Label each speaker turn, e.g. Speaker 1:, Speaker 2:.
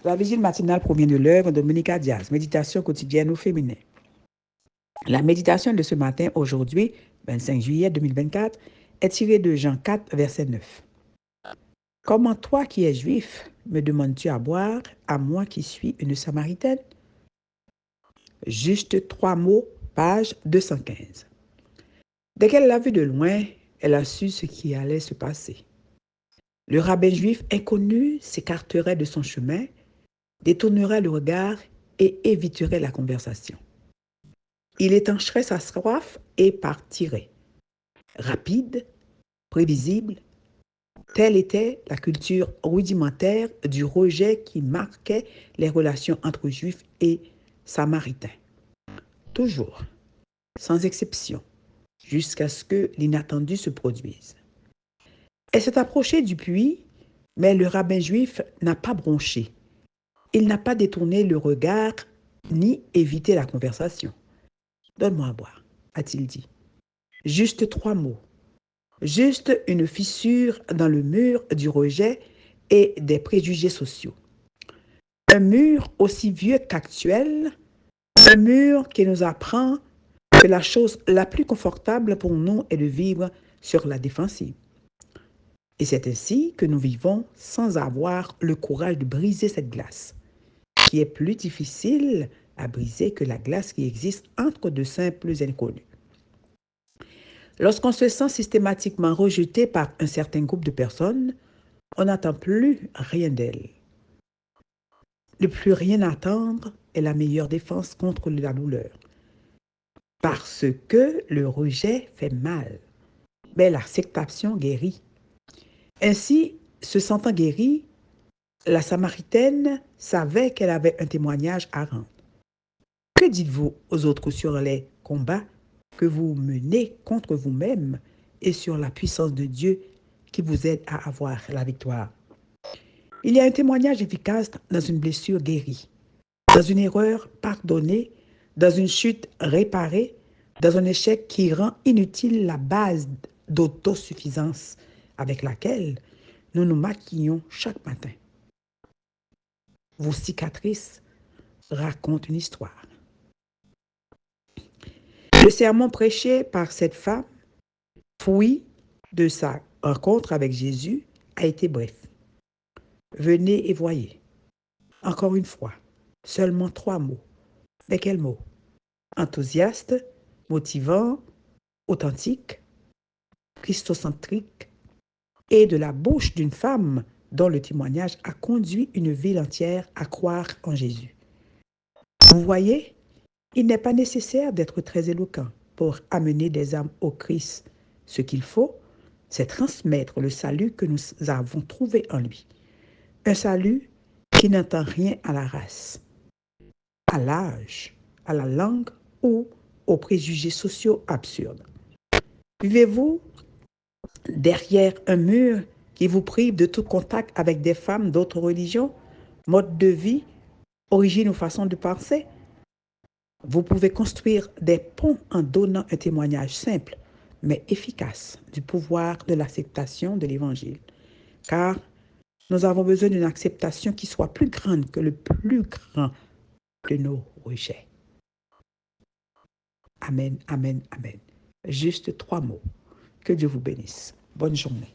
Speaker 1: La vigile matinale provient de l'œuvre de Monica Diaz, méditation quotidienne au féminin. La méditation de ce matin, aujourd'hui, 25 juillet 2024, est tirée de Jean 4, verset 9. Comment toi qui es juif, me demandes-tu à boire, à moi qui suis une Samaritaine? Juste 3 mots, page 215. Dès qu'elle l'a vu de loin, elle a su ce qui allait se passer. Le rabbin juif inconnu s'écarterait de son chemin, détournerait le regard et éviterait la conversation. Il étancherait sa soif et partirait. Rapide, prévisible, telle était la culture rudimentaire du rejet qui marquait les relations entre Juifs et Samaritains. Toujours, sans exception, jusqu'à ce que l'inattendu se produise. Elle s'est approchée du puits, mais le rabbin juif n'a pas bronché. Il n'a pas détourné le regard ni évité la conversation. « Donne-moi à boire », a-t-il dit. Juste 3 mots. Juste une fissure dans le mur du rejet et des préjugés sociaux. Un mur aussi vieux qu'actuel, un mur qui nous apprend que la chose la plus confortable pour nous est de vivre sur la défensive. Et c'est ainsi que nous vivons sans avoir le courage de briser cette glace, qui est plus difficile à briser que la glace qui existe entre de simples inconnus. Lorsqu'on se sent systématiquement rejeté par un certain groupe de personnes, on n'attend plus rien d'elle. Ne plus rien attendre est la meilleure défense contre la douleur. Parce que le rejet fait mal, mais l'acceptation guérit. Ainsi, se sentant guérie, la Samaritaine savait qu'elle avait un témoignage à rendre. Que dites-vous aux autres sur les combats que vous menez contre vous-même et sur la puissance de Dieu qui vous aide à avoir la victoire? Il y a un témoignage efficace dans une blessure guérie, dans une erreur pardonnée, dans une chute réparée, dans un échec qui rend inutile la base d'autosuffisance avec laquelle nous nous maquillons chaque matin. Vos cicatrices racontent une histoire. Le sermon prêché par cette femme, fruit de sa rencontre avec Jésus, a été bref. Venez et voyez. Encore une fois, seulement 3 mots. Mais quels mots? Enthousiaste, motivant, authentique, christocentrique, et de la bouche d'une femme dont le témoignage a conduit une ville entière à croire en Jésus. Vous voyez, il n'est pas nécessaire d'être très éloquent pour amener des âmes au Christ. Ce qu'il faut, c'est transmettre le salut que nous avons trouvé en lui. Un salut qui n'entend rien à la race, à l'âge, à la langue ou aux préjugés sociaux absurdes. Vivez-vous derrière un mur qui vous prive de tout contact avec des femmes d'autres religions, modes de vie, origine ou façon de penser? Vous pouvez construire des ponts en donnant un témoignage simple, mais efficace du pouvoir de l'acceptation de l'Évangile. Car nous avons besoin d'une acceptation qui soit plus grande que le plus grand de nos rejets. Amen, amen, amen. Juste 3 mots. Que Dieu vous bénisse. Bonne journée.